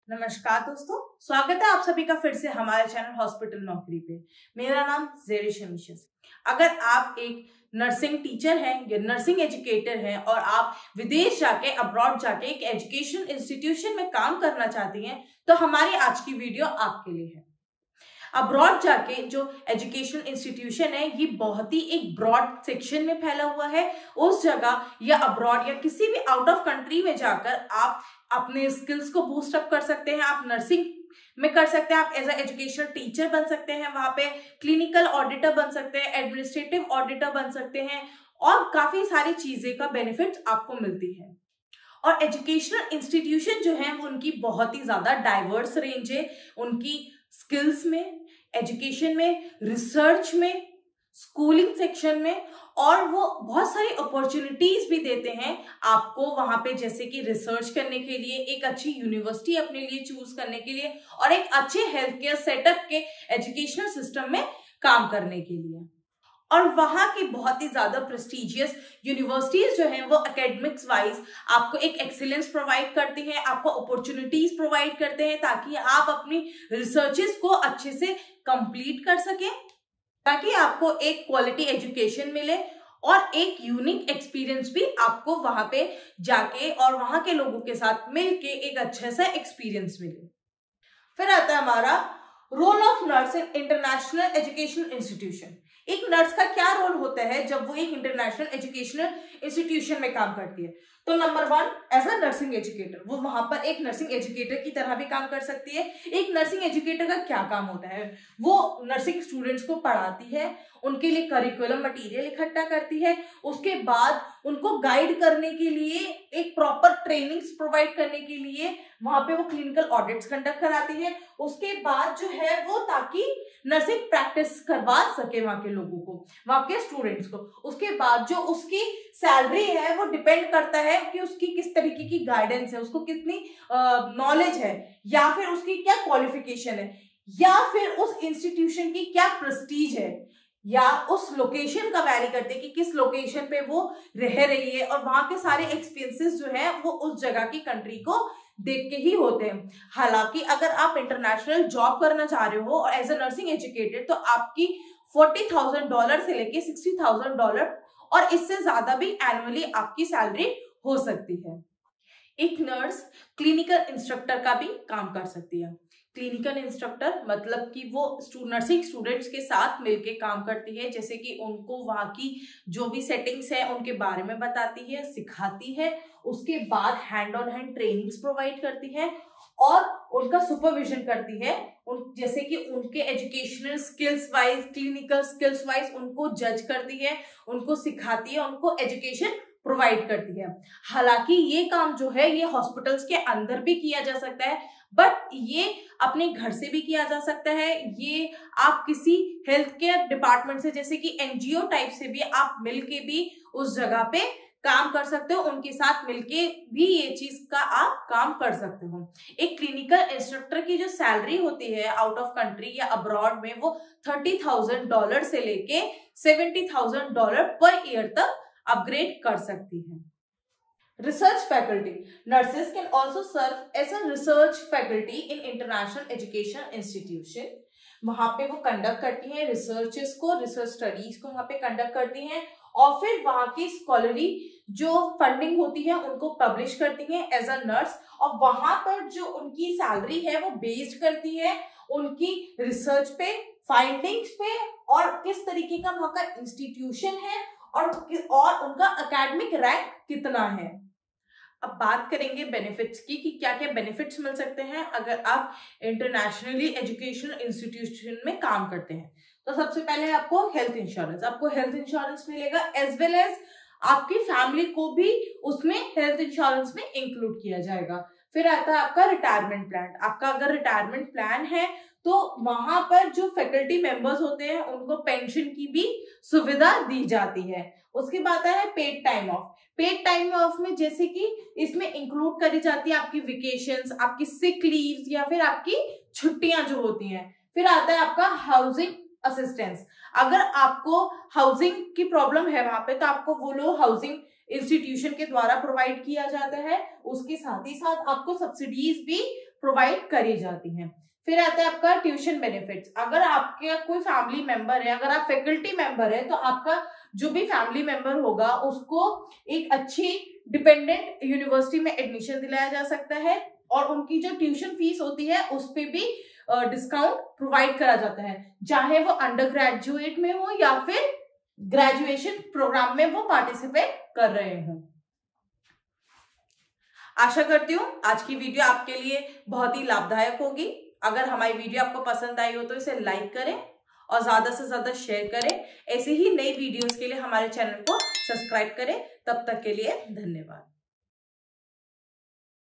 नमस्कार दोस्तों, स्वागत है आप सभी का फिर से हमारे चैनल हॉस्पिटल नौकरी पे। मेरा नाम ज़ेरिश शमीशस। अगर आप एक नर्सिंग टीचर हैं या नर्सिंग एजुकेटर हैं और आप विदेश जाके अब्रॉड जाके एक एजुकेशन इंस्टीट्यूशन में काम करना चाहती हैं तो हमारी आज की वीडियो आपके लिए है। अब्रॉड जाके जो एजुकेशन इंस्टीट्यूशन है ये बहुत ही एक ब्रॉड सेक्शन में फैला हुआ है। उस जगह या अब्रॉड या किसी भी आउट ऑफ कंट्री में जाकर आप अपने स्किल्स को बूस्ट अप कर सकते हैं। आप नर्सिंग में कर सकते हैं, आप एज ए एजुकेशनल टीचर बन सकते हैं, वहां पे क्लिनिकल ऑडिटर बन सकते हैं, एडमिनिस्ट्रेटिव ऑडिटर बन सकते हैं और काफी सारी चीजें का बेनिफिट आपको मिलती है। और एजुकेशनल इंस्टीट्यूशन जो है वो उनकी बहुत ही ज्यादा डाइवर्स रेंज है, उनकी स्किल्स में, एजुकेशन में, रिसर्च में, स्कूलिंग सेक्शन में, और वो बहुत सारी अपॉर्चुनिटीज भी देते हैं आपको वहां पे, जैसे कि रिसर्च करने के लिए, एक अच्छी यूनिवर्सिटी अपने लिए चूज करने के लिए और एक अच्छे हेल्थ केयर सेटअप के एजुकेशनल सिस्टम में काम करने के लिए। और वहां की बहुत ही ज्यादा प्रेस्टिजियस यूनिवर्सिटीज जो हैं वो एकेडमिक्स वाइज आपको एक एक्सीलेंस प्रोवाइड करती हैं, आपको अपॉर्चुनिटीज प्रोवाइड करते हैं ताकि आप अपनी रिसर्चेस को अच्छे से कंप्लीट कर सकें, ताकि आपको एक क्वालिटी एजुकेशन मिले और एक यूनिक एक्सपीरियंस भी आपको वहां पे जाके और वहां के लोगों के साथ मिलके एक अच्छा सा एक्सपीरियंस मिले। फिर आता है हमारा role of nurse in international educational institution. एक नर्स का क्या रोल होता है जब वो एक इंटरनेशनल एजुकेशनल इंस्टीट्यूशन में काम करती है? तो number 1, as a nursing educator, वो वहां पर एक नर्सिंग एजुकेटर की तरह भी काम कर सकती है। एक नर्सिंग एजुकेटर का क्या काम होता है? वो नर्सिंग स्टूडेंट्स को पढ़ाती है, उनके लिए करिकुलम मटेरियल इकट्ठा करती है, उसके बाद उनको गाइड करने के लिए, एक प्रॉपर ट्रेनिंग्स प्रोवाइड करने के लिए वहां पे वो क्लिनिकल ऑडिट्स कंडक्ट कराती है। उसके बाद जो है वो ताकि नर्सिंग प्रैक्टिस करवा सके वहां के लोगों को, वहां के स्टूडेंट्स को। उसके बाद जो उसकी सैलरी है वो डिपेंड करता है कि उसकी किस तरीके की गाइडेंस है, उसको कितनी नॉलेज है, या फिर उसकी क्या क्वालिफिकेशन है, या फिर उस इंस्टीट्यूशन की क्या प्रेस्टीज है, या उस लोकेशन का वैरी करते हैं कि किस लोकेशन पे वो रह रही है, और वहां के सारे एक्सपेंसेस जो है वो उस जगह की कंट्री को देख के ही होते हैं। हालांकि अगर आप इंटरनेशनल जॉब करना चाह रहे हो और एज ए नर्सिंग एजुकेटेड तो आपकी $40,000 से लेके $60,000 और इससे ज्यादा भी एनुअली आपकी सैलरी हो सकती है। एक नर्स क्लिनिकल इंस्ट्रक्टर का भी काम कर सकती है। क्लिनिकल इंस्ट्रक्टर मतलब कि वो नर्सिंग स्टूडेंट्स के साथ मिलके काम करती है, जैसे कि उनको वहाँ की जो भी सेटिंग्स है उनके बारे में बताती है, सिखाती है, उसके बाद hand on hand trainings provide करती है और उनका सुपरविजन करती है, जैसे कि उनके educational skills wise, clinical skills wise उनको जज करती है, उनको सिखाती है, उनको एजुकेशन प्रोवाइड करती है। हालांकि ये काम जो है ये हॉस्पिटल्स के अंदर भी किया जा सकता है, बट ये अपने घर से भी किया जा सकता है। ये आप किसी हेल्थ केयर डिपार्टमेंट से, जैसे कि एनजीओ टाइप से भी आप मिलके भी उस जगह पे काम कर सकते हो, उनके साथ मिलके भी ये चीज का आप काम कर सकते हो। एक क्लिनिकल इंस्ट्रक्टर की जो सैलरी होती है आउट ऑफ कंट्री या अब्रॉड में वो $30,000 से लेके $70,000 पर ईयर तक अपग्रेड कर सकती है। Research faculty, nurses can also serve as a research faculty in international education institution. वहां पे वो कंडक्ट करती हैं रिसर्चेस को, रिसर्च स्टडीज को वहां पे कंडक्ट करती हैं और फिर वहां की स्कॉलरी जो फंडिंग होती है उनको पब्लिश करती हैं एज अ नर्स। और वहां पर जो उनकी सैलरी है वो बेस्ड करती है उनकी रिसर्च पे, फाइंडिंग्स पे, और किस तरीके का वहां का इंस्टीट्यूशन है और उनका एकेडमिक रैंक कितना है। अब बात करेंगे बेनिफिट्स की कि क्या क्या बेनिफिट्स मिल सकते हैं अगर आप इंटरनेशनली एजुकेशनल इंस्टीट्यूशन में काम करते हैं। तो सबसे पहले आपको हेल्थ इंश्योरेंस मिलेगा, एज वेल एज आपकी फैमिली को भी उसमें हेल्थ इंश्योरेंस में इंक्लूड किया जाएगा। फिर आता है आपका रिटायरमेंट प्लान। आपका अगर रिटायरमेंट प्लान है तो वहां पर जो फैकल्टी मेंबर्स होते हैं उनको पेंशन की भी सुविधा दी जाती है। उसके बाद है paid time of. Paid time of में जैसे कि इसमें इंक्लूड करी जाती है आपकी वेकेशंस, आपकी सिक लीव्स या फिर आपकी छुट्टियां जो होती हैं। फिर आता है आपका हाउसिंग असिस्टेंस। अगर आपको हाउसिंग की प्रॉब्लम है वहां पे तो आपको वो लोग हाउसिंग इंस्टीट्यूशन के द्वारा प्रोवाइड किया जाता है। उसके साथ ही साथ आपको सब्सिडीज भी प्रोवाइड करी जाती हैं। फिर आता है आपका ट्यूशन बेनिफिट्स। अगर आपके कोई फैमिली मेंबर है, अगर आप फैकल्टी मेंबर है, तो आपका जो भी फैमिली मेंबर होगा उसको एक अच्छी डिपेंडेंट यूनिवर्सिटी में एडमिशन दिलाया जा सकता है और उनकी जो ट्यूशन फीस होती है उस पे भी डिस्काउंट प्रोवाइड करा जाता है, चाहे वो अंडर ग्रेजुएट में हो या फिर ग्रेजुएशन प्रोग्राम में वो पार्टिसिपेट कर रहे हों। आशा करती हूँ आज की वीडियो आपके लिए बहुत ही लाभदायक होगी। अगर हमारी वीडियो आपको पसंद आई हो तो इसे लाइक करें और ज्यादा से ज्यादा शेयर करें। ऐसे ही नई वीडियोस के लिए हमारे चैनल को सब्सक्राइब करें। तब तक के लिए धन्यवाद।